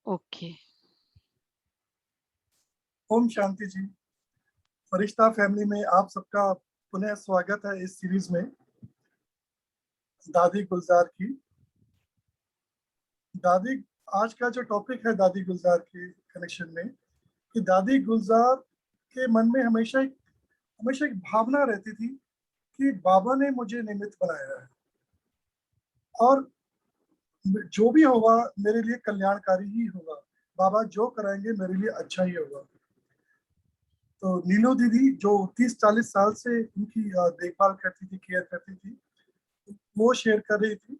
Okay. Om Shanti जी। फरिश्ता family में आप सबका पुनः स्वागत है इस सीरीज में दादी गुलजार की। दादी, आज का जो टॉपिक है दादी गुलजार के कनेक्शन में, कि दादी गुलजार के मन में हमेशा एक भावना रहती थी कि बाबा ने मुझे निमित्त बनाया है और जो भी होगा मेरे लिए कल्याणकारी ही होगा। बाबा जो कराएंगे मेरे लिए अच्छा ही होगा। तो नीलू दीदी जो 30-40 साल से उनकी देखभाल करती थी, केयर करती थी, वो शेयर कर रही थी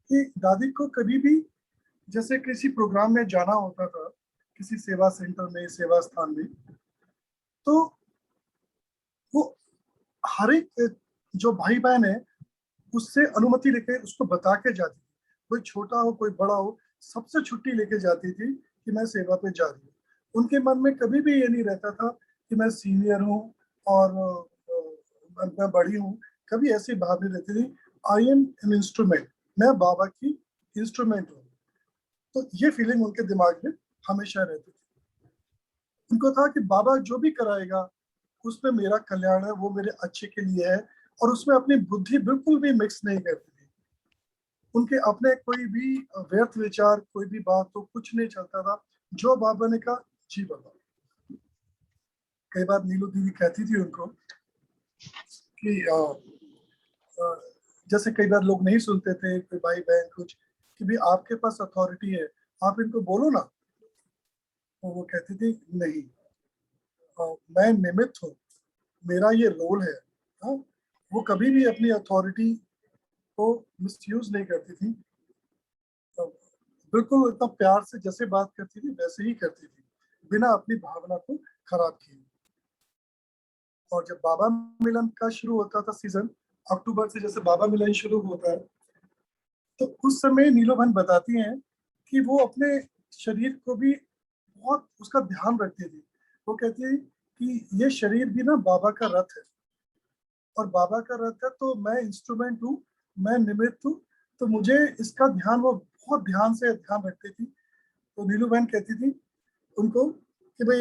कि दादी को कभी भी जैसे किसी प्रोग्राम में जाना होता था, किसी सेवा सेंटर में, सेवा स्थान में, तो वो हर एक जो भाई बहन है उससे अनुमति लेके उसको बता के जाती थी। कोई छोटा हो कोई बड़ा हो, सबसे छुट्टी लेके जाती थी कि मैं सेवा पे जा रही हूँ। उनके मन में कभी भी ये नहीं रहता था कि मैं सीनियर हूँ और मैं बड़ी हूँ। कभी ऐसी भाव नहीं रहती थी। आई एम एन इंस्ट्रूमेंट, मैं बाबा की इंस्ट्रूमेंट हूँ। तो ये फीलिंग उनके दिमाग में हमेशा रहती थी। उनको था कि बाबा जो भी कराएगा उसमें मेरा कल्याण है, वो मेरे अच्छे के लिए है, और उसमें अपनी बुद्धि बिल्कुल भी मिक्स नहीं करती थी। उनके अपने कोई भी व्यर्थ विचार, कोई भी बात तो कुछ नहीं चलता था। जो बाबा ने कहा, जी बाबा। कई बार नीलू दीदी कहती थी उनको कि जैसे कई बार लोग नहीं सुनते थे, कोई भाई बहन कुछ, कि भी आपके पास अथॉरिटी है, आप इनको बोलो ना। तो वो कहती थी नहीं, मैं निमित्त हूँ, मेरा ये रोल है। हाँ, वो कभी भी अपनी अथॉरिटी को मिसयूज नहीं करती थी। तो बिल्कुल इतना प्यार से जैसे बात करती थी वैसे ही करती थी, बिना अपनी भावना को खराब किए। और जब बाबा मिलन का शुरू होता था सीजन, अक्टूबर से जैसे बाबा मिलन शुरू होता है, तो उस समय नीलो बहन बताती हैं कि वो अपने शरीर को भी बहुत उसका ध्यान रखती थी। वो कहती है कि ये शरीर भी ना बाबा का रथ है, और बाबा का रथ है तो मैं इंस्ट्रूमेंट हूँ, मैं निमित्त हूँ। तो मुझे इसका ध्यान वो बहुत ध्यान से ध्यान रखती थी। तो नीलू बहन कहती थी उनको कि भाई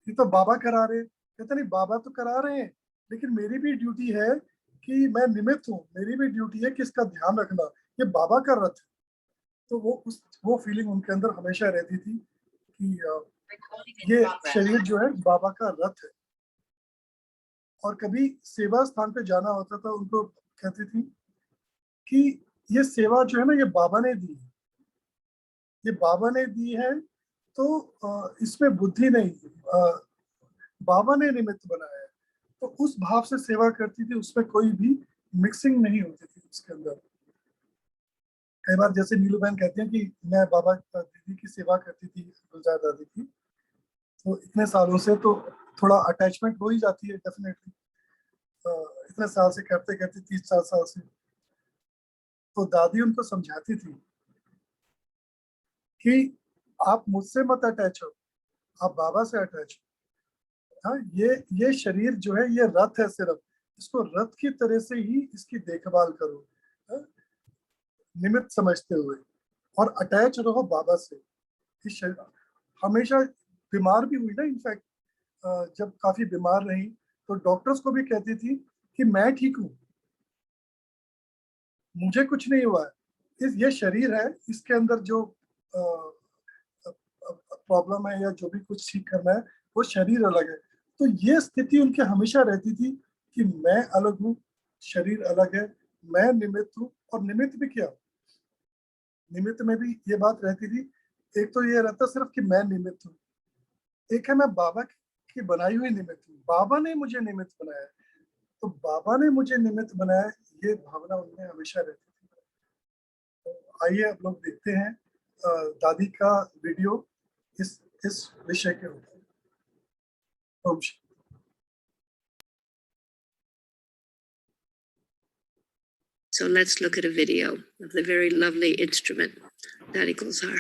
ये तो बाबा करा रहे। कहते नहीं, बाबा तो करा रहे हैं, लेकिन मेरी भी ड्यूटी है कि मैं निमित्त हूँ, मेरी भी ड्यूटी है कि इसका ध्यान रखना, ये बाबा का रथ है। तो वो फीलिंग उनके अंदर हमेशा रहती थी कि ये शरीर जो है बाबा का रथ है। और कभी सेवा स्थान पे जाना होता था, उनको कहती थी कि ये सेवा जो है ना, ये बाबा ने दी है, ये बाबा ने दी है, तो इसमें बुद्धि नहीं, बाबा ने निमित्त बनाया है। तो उस भाव से सेवा करती थी, उसमें कोई भी मिक्सिंग नहीं होती थी उसके अंदर। कई बार जैसे नीलू बहन कहती हैं कि मैं बाबा दीदी की सेवा करती थी, गुलजार दादी की, तो इतने सालों से तो थोड़ा अटैचमेंट हो ही जाती है डेफिनेटली। इतने साल से करते करते 30-40 साल से, तो दादी उनको समझाती थी कि आप मुझसे मत अटैच हो, आप बाबा से अटैच हो। हाँ, ये शरीर जो है ये रथ है, सिर्फ इसको रथ की तरह से ही इसकी देखभाल करो, हाँ, निमित्त समझते हुए, और अटैच रहो बाबा से। इस शरीर हमेशा बीमार भी हुई ना, इनफैक्ट जब काफी बीमार रही तो डॉक्टर्स को भी कहती थी कि मैं ठीक हूँ, मुझे कुछ नहीं हुआ है। ये शरीर है, इसके अंदर जो प्रॉब्लम है या जो भी कुछ ठीक करना है, वो शरीर अलग है। तो ये स्थिति उनकी हमेशा रहती थी कि मैं अलग हूँ, शरीर अलग है, मैं निमित्त हूँ। और निमित्त भी क्या, निमित्त में भी ये बात रहती थी। एक तो ये रहता सिर्फ कि मैं निमित्त हूँ, एक है मैं बाबा की बनाई हुई निमित्त हूँ, बाबा ने मुझे निमित्त बनाया है। तो बाबा ने मुझे निमित्त बनाया, ये भावना उनमें हमेशा रहती थी। तो आइए अब लोग देखते हैं दादी का वीडियो इस विषय के ऊपर। Om Shanti. So let's look at a video of the very lovely instrument, Daddy Gulzar.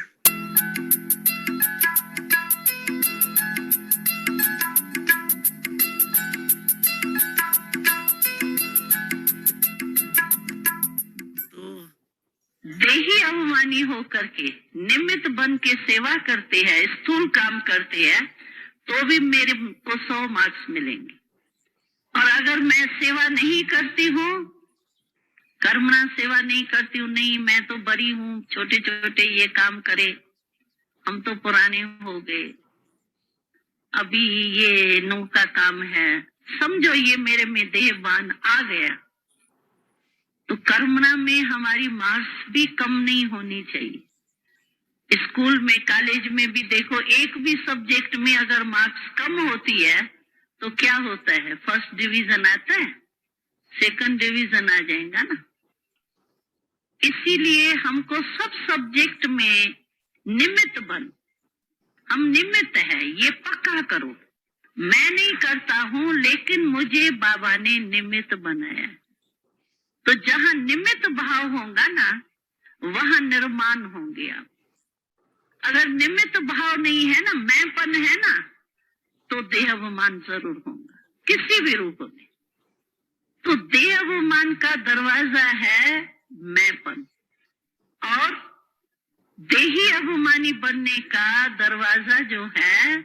देह होकर के निमित्त बन के सेवा करते हैं, स्थूल काम करते हैं, तो भी मेरे को 100 मार्क्स मिलेंगे। और अगर मैं सेवा नहीं करती हूँ, कर्मणा सेवा नहीं करती हूँ, नहीं मैं तो बड़ी हूँ, छोटे छोटे ये काम करे, हम तो पुराने हो गए, अभी ये नू का काम है, समझो ये मेरे में देहबान आ गया, तो कर्मणा में हमारी मार्क्स भी कम नहीं होनी चाहिए। स्कूल में, कॉलेज में भी देखो, एक भी सब्जेक्ट में अगर मार्क्स कम होती है तो क्या होता है? फर्स्ट डिवीजन आता है, सेकंड डिवीजन आ जाएगा ना। इसीलिए हमको सब सब्जेक्ट में निमित्त बन, हम निमित्त है, ये पक्का करो। मैं नहीं करता हूं, लेकिन मुझे बाबा ने निमित्त बनाया। तो जहां निमित्त भाव होगा ना, वहां निर्माण होंगे आप। अगर निमित्त भाव नहीं है ना, मैंपन है ना, तो देहाभिमान जरूर होगा किसी भी रूप में। तो देहाभिमान का दरवाजा है मैंपन, और देही अभिमानी बनने का दरवाजा जो है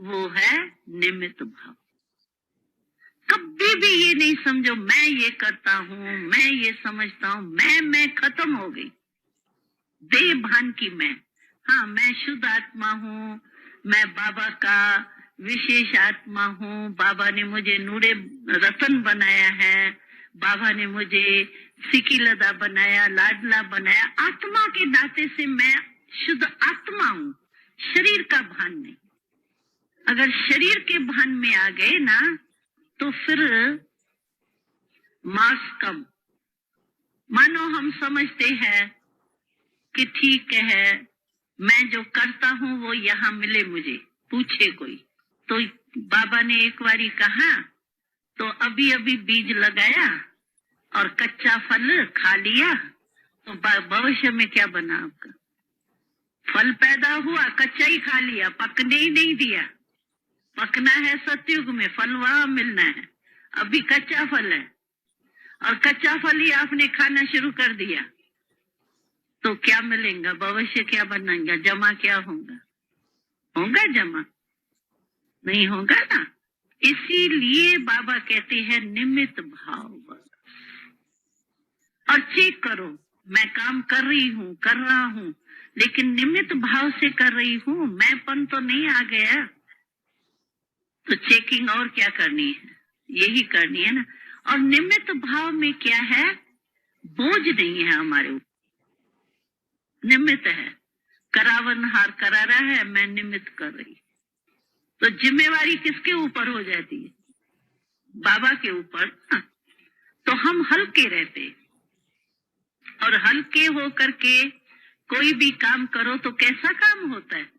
वो है निमित्त भाव। कभी भी ये नहीं समझो मैं ये करता हूँ, मैं ये समझता हूँ, मैं खत्म हो गई। देह भान की मैं, हाँ मैं शुद्ध आत्मा हूँ, मैं बाबा का विशेष आत्मा हूँ, बाबा ने मुझे नूरे रतन बनाया है, बाबा ने मुझे सिकीलदा बनाया, लाडला बनाया। आत्मा के नाते से मैं शुद्ध आत्मा हूँ, शरीर का भान नहीं। अगर शरीर के भान में आ गए ना, तो फिर मार्क्स कम। मानो हम समझते हैं कि ठीक है, मैं जो करता हूँ वो यहाँ मिले मुझे, पूछे कोई। तो बाबा ने एक बारी कहा, तो अभी अभी बीज लगाया और कच्चा फल खा लिया, तो भविष्य में क्या बना आपका? फल पैदा हुआ, कच्चा ही खा लिया, पकने ही नहीं दिया। पकना है सतयुग में, फल वहां मिलना है, अभी कच्चा फल है, और कच्चा फल ही आपने खाना शुरू कर दिया, तो क्या मिलेगा? भविष्य क्या बनेगा? जमा क्या होगा? होगा जमा? नहीं होगा ना। इसीलिए बाबा कहते हैं निमित्त भाव। और चेक करो, मैं काम कर रही हूँ, कर रहा हूँ, लेकिन निमित्त भाव से कर रही हूँ, मैंपन तो नहीं आ गया। तो चेकिंग और क्या करनी है? यही करनी है ना। और निमित्त भाव में क्या है? बोझ नहीं है हमारे ऊपर, निमित्त है। करावन हार करा रहा है, मैं निमित्त कर रही। तो जिम्मेवारी किसके ऊपर हो जाती है? बाबा के ऊपर ना। तो हम हल्के रहते, और हल्के हो करके कोई भी काम करो तो कैसा काम होता है?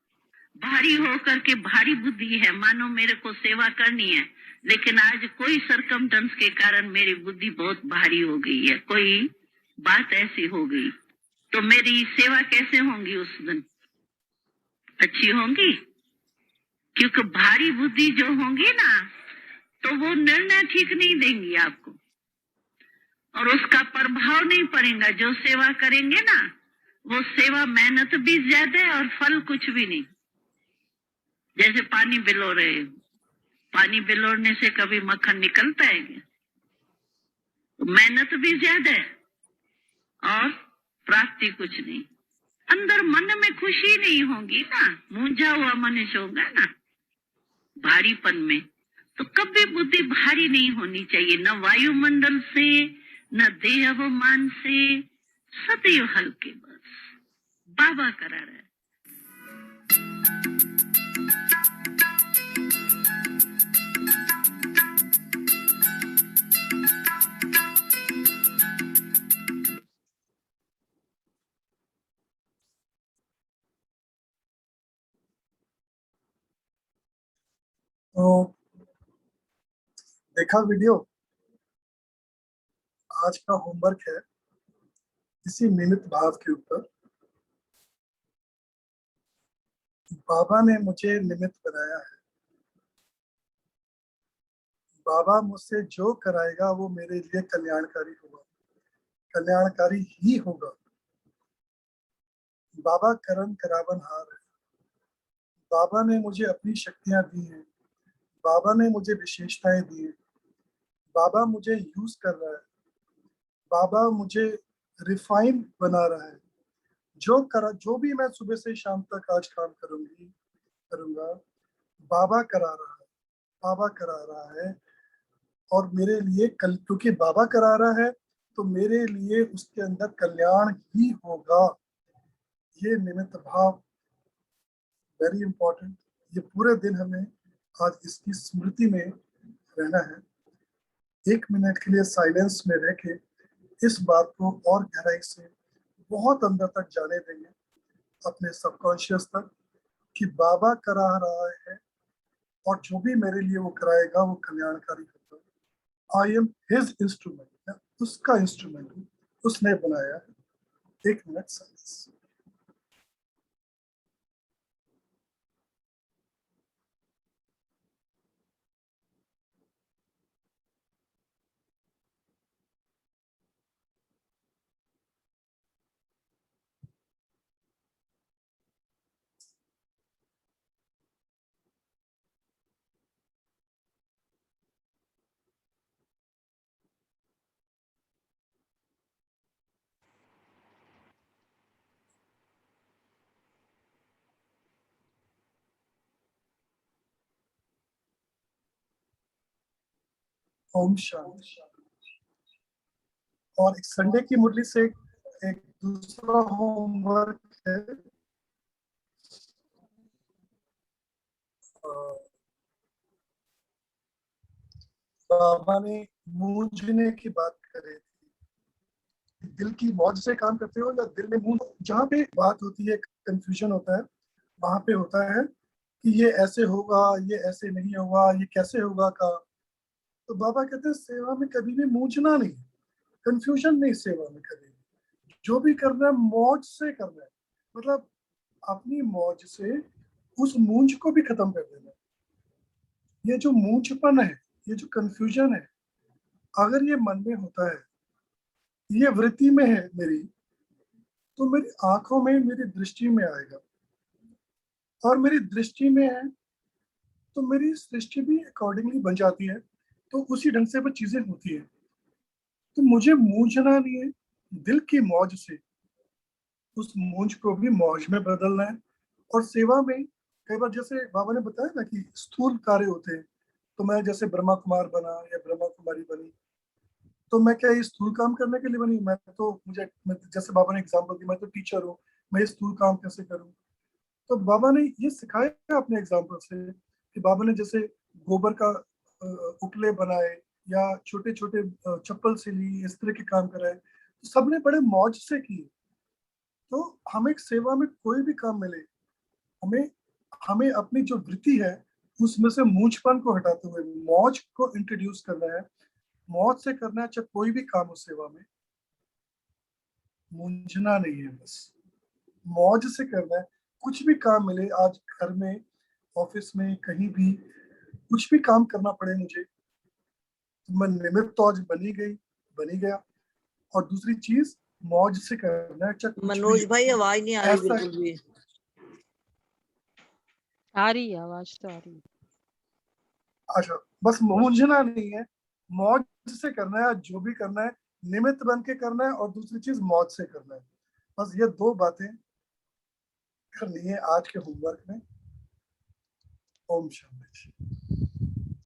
भारी होकर के भारी बुद्धि है, मानो मेरे को सेवा करनी है, लेकिन आज कोई सरकमस्टेंस के कारण मेरी बुद्धि बहुत भारी हो गई है, कोई बात ऐसी हो गई, तो मेरी सेवा कैसे होंगी उस दिन? अच्छी होंगी? क्योंकि भारी बुद्धि जो होंगी ना, तो वो निर्णय ठीक नहीं देंगी आपको, और उसका प्रभाव नहीं पड़ेगा। जो सेवा करेंगे ना, वो सेवा मेहनत भी ज्यादा है और फल कुछ भी नहीं। जैसे पानी बिलो रहे हो, पानी बिलोड़ने से कभी मक्खन निकलता है क्या? तो मेहनत भी ज्यादा है और प्राप्ति कुछ नहीं। अंदर मन में खुशी नहीं होगी ना, मूंझा हुआ मनुष्य होगा ना भारीपन में। तो कभी बुद्धि भारी नहीं होनी चाहिए, न वायुमंडल से, न देह अभिमान से, सदैव हल्के। बस बाबा करा रहा है। तो देखा वीडियो? आज का होमवर्क है इसी निमित्त भाव के ऊपर। बाबा ने मुझे निमित्त बनाया है, बाबा मुझसे जो कराएगा वो मेरे लिए कल्याणकारी होगा, कल्याणकारी ही होगा। बाबा करन करावन हार है। बाबा ने मुझे अपनी शक्तियां दी हैं, बाबा ने मुझे विशेषताएं दी हैं, बाबा मुझे यूज कर रहा है, बाबा मुझे रिफाइन बना रहा है। जो भी मैं सुबह से शाम तक आज काम करूंगा, बाबा करा रहा है, बाबा करा रहा है। और मेरे लिए कल, क्योंकि बाबा करा रहा है तो मेरे लिए उसके अंदर कल्याण ही होगा। ये निमित्त भाव वेरी इंपॉर्टेंट। ये पूरे दिन हमें आज इसकी स्मृति में रहना है। 1 मिनट के लिए साइलेंस में रह के इस बात को और गहराई से बहुत अंदर तक जाने देंगे, अपने सबकॉन्शियस तक, कि बाबा करा रहा है और जो भी मेरे लिए वो कराएगा वो कल्याणकारी होगा। आई एम हिज इंस्ट्रूमेंट, मैं उसका इंस्ट्रूमेंट हूँ, उसने बनाया है। 1 मिनट साइलेंस। ओम शांति। और एक संडे की मुरली से एक दूसरा होमवर्क है। बाबा ने मूंझने की बात करी थी। दिल की मौज से काम करते हो या दिल में मूंझ, जहाँ पे बात होती है, कंफ्यूजन होता है, वहां पे होता है कि ये ऐसे होगा, ये ऐसे नहीं होगा, ये कैसे होगा का। तो बाबा कहते हैं सेवा में कभी भी मूंझना नहीं, कंफ्यूजन नहीं सेवा में कभी भी। जो भी करना है मौज से करना है, मतलब अपनी मौज से उस मूंझ को भी खत्म कर देना है। ये जो मूंझपन है, ये जो कंफ्यूजन है, अगर ये मन में होता है, ये वृत्ति में है मेरी, तो मेरी आंखों में, मेरी दृष्टि में आएगा। और मेरी दृष्टि में है तो मेरी सृष्टि भी अकॉर्डिंगली बन जाती है, तो उसी ढंग से वो चीजें होती है। तो मुझे मूंझना नहीं है, दिल की मौज से उस मूंझ को भी मौज में बदलना है। और सेवा में कई बार, जैसे बाबा ने बताया ना कि स्थूल कार्य होते हैं, तो मैं जैसे ब्रह्मा कुमार बना या ब्रह्मा कुमारी बनी, तो मैं क्या ये स्थूल काम करने के लिए बनी? जैसे बाबा ने एग्जाम्पल दी, मैं तो टीचर हूँ, मैं ये स्थूल काम कैसे करूँ? तो बाबा ने ये सिखाया अपने एग्जाम्पल से, कि बाबा ने जैसे गोबर का उपले बनाए या छोटे छोटे चप्पल सिली, इस तरह के काम कराए, तो सबने बड़े मौज से किए। तो हमें सेवा में कोई भी काम मिले, हमें हमें अपनी जो वृत्ति है उसमें से मूंझपन को हटाते हुए मौज को इंट्रोड्यूस करना है। मौज से करना है, चाहे कोई भी काम हो सेवा में, मूंझना नहीं है, बस मौज से करना है। कुछ भी काम मिले, आज घर में, ऑफिस में, कहीं भी कुछ भी काम करना पड़े मुझे, तो मैं निमित्त तो आज बनी गया। और दूसरी चीज, मौज से करना है, चाहे कुछ भी मनोज भाई आवाज नहीं आ रही ऐसा। बिल्कुल भी। आ रही है आवाज, तो आ रही है। अच्छा, बस मूंझना नहीं है, मौज से करना है, जो भी करना है निमित्त बन के करना है, और दूसरी चीज मौज से करना है। बस ये 2 बातें करनी है आज के होमवर्क में। ओम शांति।